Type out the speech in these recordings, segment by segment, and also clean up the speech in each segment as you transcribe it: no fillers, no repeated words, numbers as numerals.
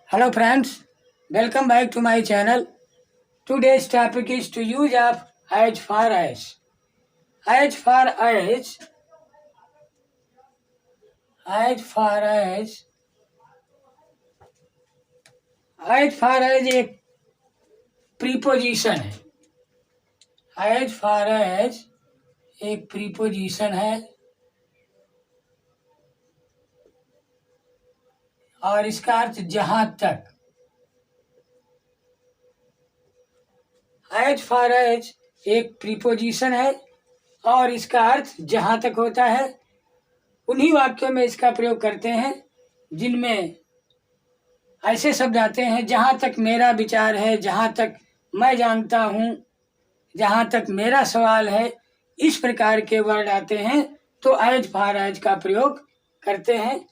Hello friends, welcome back to my channel. Today's topic is to use of as far as. As far as एक preposition है. As far as एक preposition है और इसका अर्थ जहां तक. As far as एक प्रीपोजिशन है और इसका अर्थ जहां तक होता है. उन्हीं वाक्यों में इसका प्रयोग करते हैं जिनमें ऐसे शब्द आते हैं जहां तक मेरा विचार है, जहां तक मैं जानता हूं, जहां तक मेरा सवाल है. इस प्रकार के वर्ड आते हैं तो एज फार एज का प्रयोग करते हैं.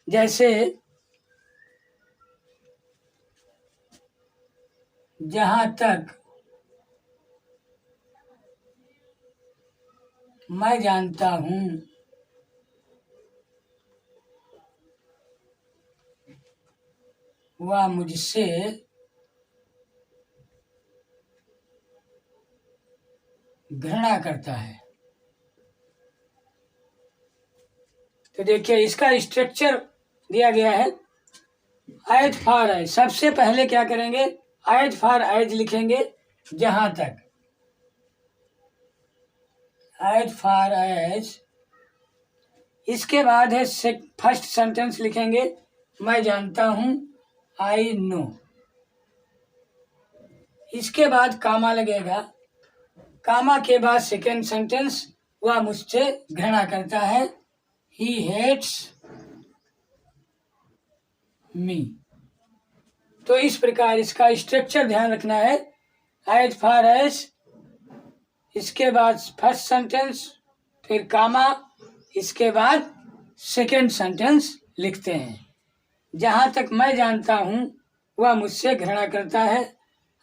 जैसे जहां तक मैं जानता हूं, वह मुझसे घृणा करता है. तो देखिए इसका स्ट्रक्चर दिया गया है. एज फार एज, सबसे पहले क्या करेंगे, एज फार एज लिखेंगे जहां तक. एज फार एज, इसके बाद है फर्स्ट सेंटेंस लिखेंगे मैं जानता हूं, आई नो. इसके बाद कामा लगेगा. कामा के बाद सेकेंड सेंटेंस, वह मुझसे घृणा करता है, ही हेट्स मी. तो इस प्रकार इसका स्ट्रक्चर ध्यान रखना है. एज फार एज, इसके बाद फर्स्ट सेंटेंस, फिर कामा, इसके बाद सेकेंड सेंटेंस लिखते हैं. जहां तक मैं जानता हूं वह मुझसे घृणा करता है.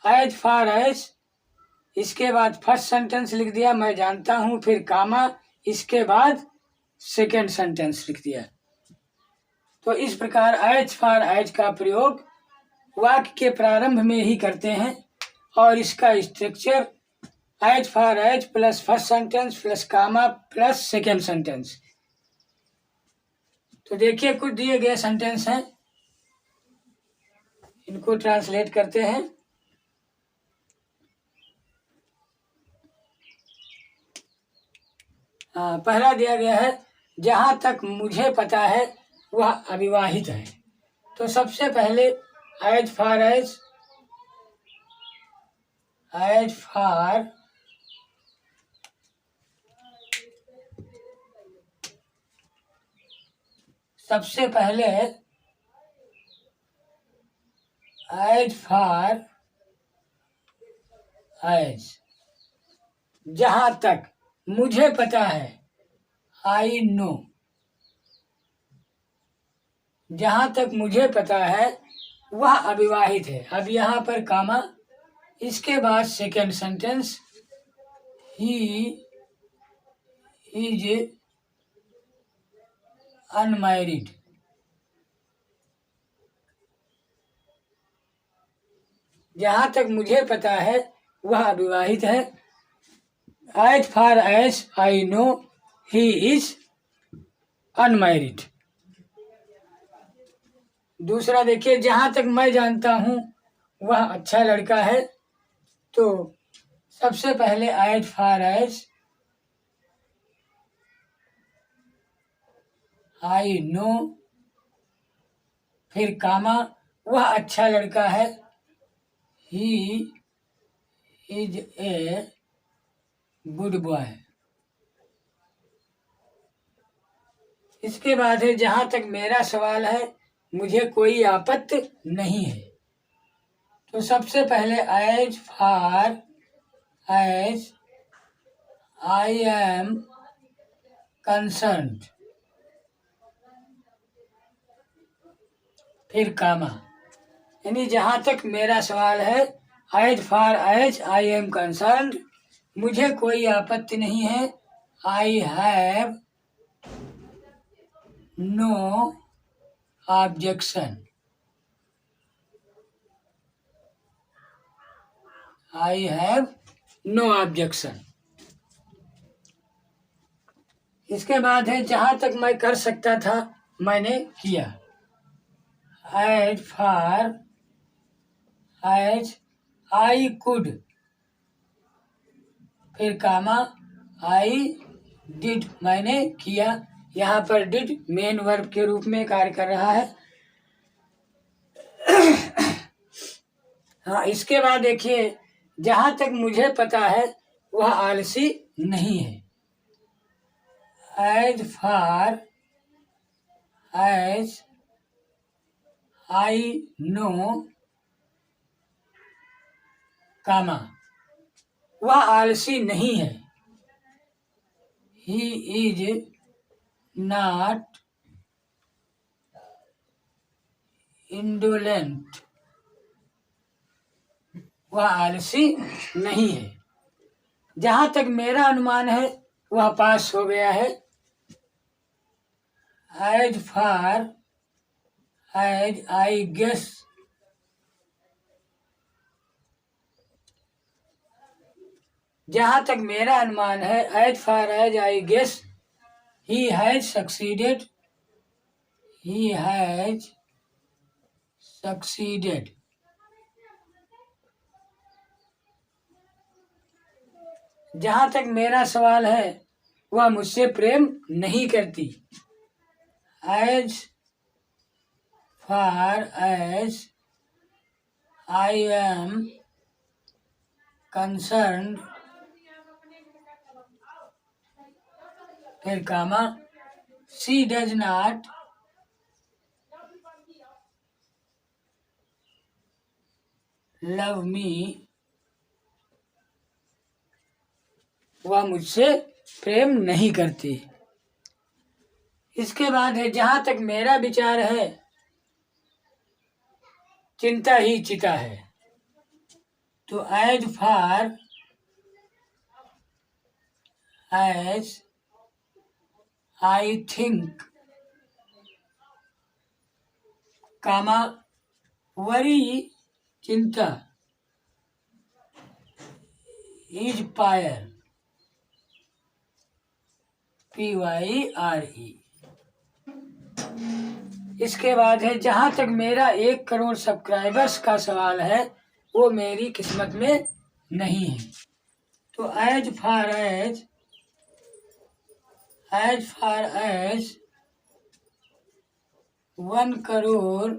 एज फार एज, इसके बाद फर्स्ट सेंटेंस लिख दिया मैं जानता हूं, फिर कामा, इसके बाद सेकेंड सेंटेंस लिख दिया. तो इस प्रकार एज फार एज का प्रयोग वाक्य के प्रारंभ में ही करते हैं और इसका structure as far as plus first sentence plus comma plus second sentence. तो देखिए कुछ दिए गए सेंटेंस हैं, इनको ट्रांसलेट करते हैं. पहला दिया गया है, जहां तक मुझे पता है वह अविवाहित है. तो सबसे पहले एज फार सबसे पहले एज फार एज जहां तक मुझे पता है, आई नो. जहां तक मुझे पता है वह अविवाहित है. अब यहाँ पर कामा, इसके बाद second sentence, he is unmarried. जहां तक मुझे पता है वह अविवाहित है. As far as I know he is unmarried. दूसरा देखिए, जहां तक मैं जानता हूं वह अच्छा लड़का है. तो सबसे पहले as far as I know, फिर कामा, वह अच्छा लड़का है, he is a good boy. इसके बाद है, जहां तक मेरा सवाल है मुझे कोई आपत्ति नहीं है. तो सबसे पहले as far as I am concerned, फिर कामा. यानी जहां तक मेरा सवाल है, as far as I am concerned, मुझे कोई आपत्ति नहीं है, I have no objection. I have no objection. इसके बाद है जहां तक मैं कर सकता था मैंने किया। As far as I could, फिर कामा आई डिड, मैंने किया। यहाँ पर डिड मेन वर्ब के रूप में कार्य कर रहा है। हाँ, इसके बाद देखिए जहां तक मुझे पता है वह आलसी नहीं है। As far as I know, comma, वह आलसी नहीं है। ही इज नॉट इंडोलेंट, वह आलसी नहीं है। जहां तक मेरा अनुमान है वह पास हो गया है। As far as I guess, जहां तक मेरा अनुमान है, as far as I guess he has succeeded, he has succeeded. जहां तक मेरा सवाल है वह मुझसे प्रेम नहीं करती। As far as I am concerned, फिर comma she does not love me, वह मुझसे प्रेम नहीं करती। इसके बाद है जहां तक मेरा विचार है चिंता ही चिता है। तो as far as I think, comma worry, चिंता, इज पायर, PYRE। इसके बाद है जहां तक मेरा 1 करोड़ सब्सक्राइबर्स का सवाल है वो मेरी किस्मत में नहीं है। तो as far as 1 crore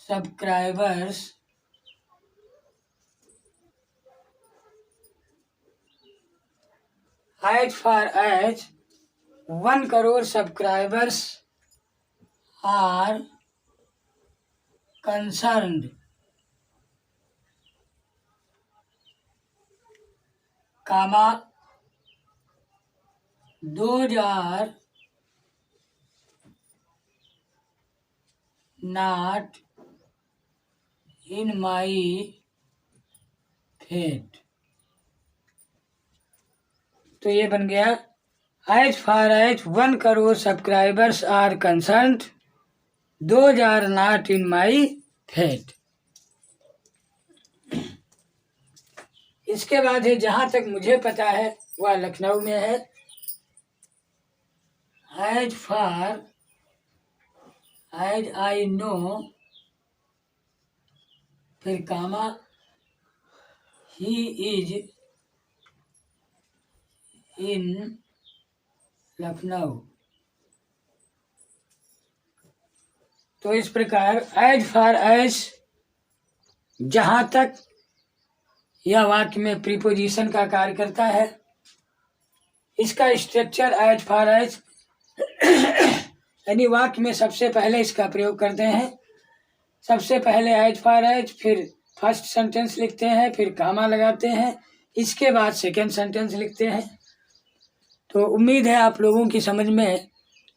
subscribers as far as 1 crore subscribers are concerned, comma, those are not in my fate। तो ये बन गया as far as 1 crore subscribers are concerned, those are not in my fate. इसके बाद है जहां तक मुझे पता है वह लखनऊ में है। As far as I know, फिर comma he is in Lucknow. तो इस प्रकार एज फार एज जहां तक यह वाक्य में प्रीपोजिशन का कार्य करता है। इसका स्ट्रक्चर एज फार एज यानी वाक्य में सबसे पहले इसका प्रयोग करते हैं। सबसे पहले एज फार एज, फिर फर्स्ट सेंटेंस लिखते हैं, फिर कामा लगाते हैं, इसके बाद सेकेंड सेंटेंस लिखते हैं। तो उम्मीद है आप लोगों की समझ में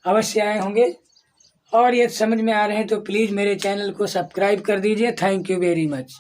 अवश्य आए होंगे, और यदि समझ में आ रहे हैं तो प्लीज़ मेरे चैनल को सब्सक्राइब कर दीजिए। Thank you very much.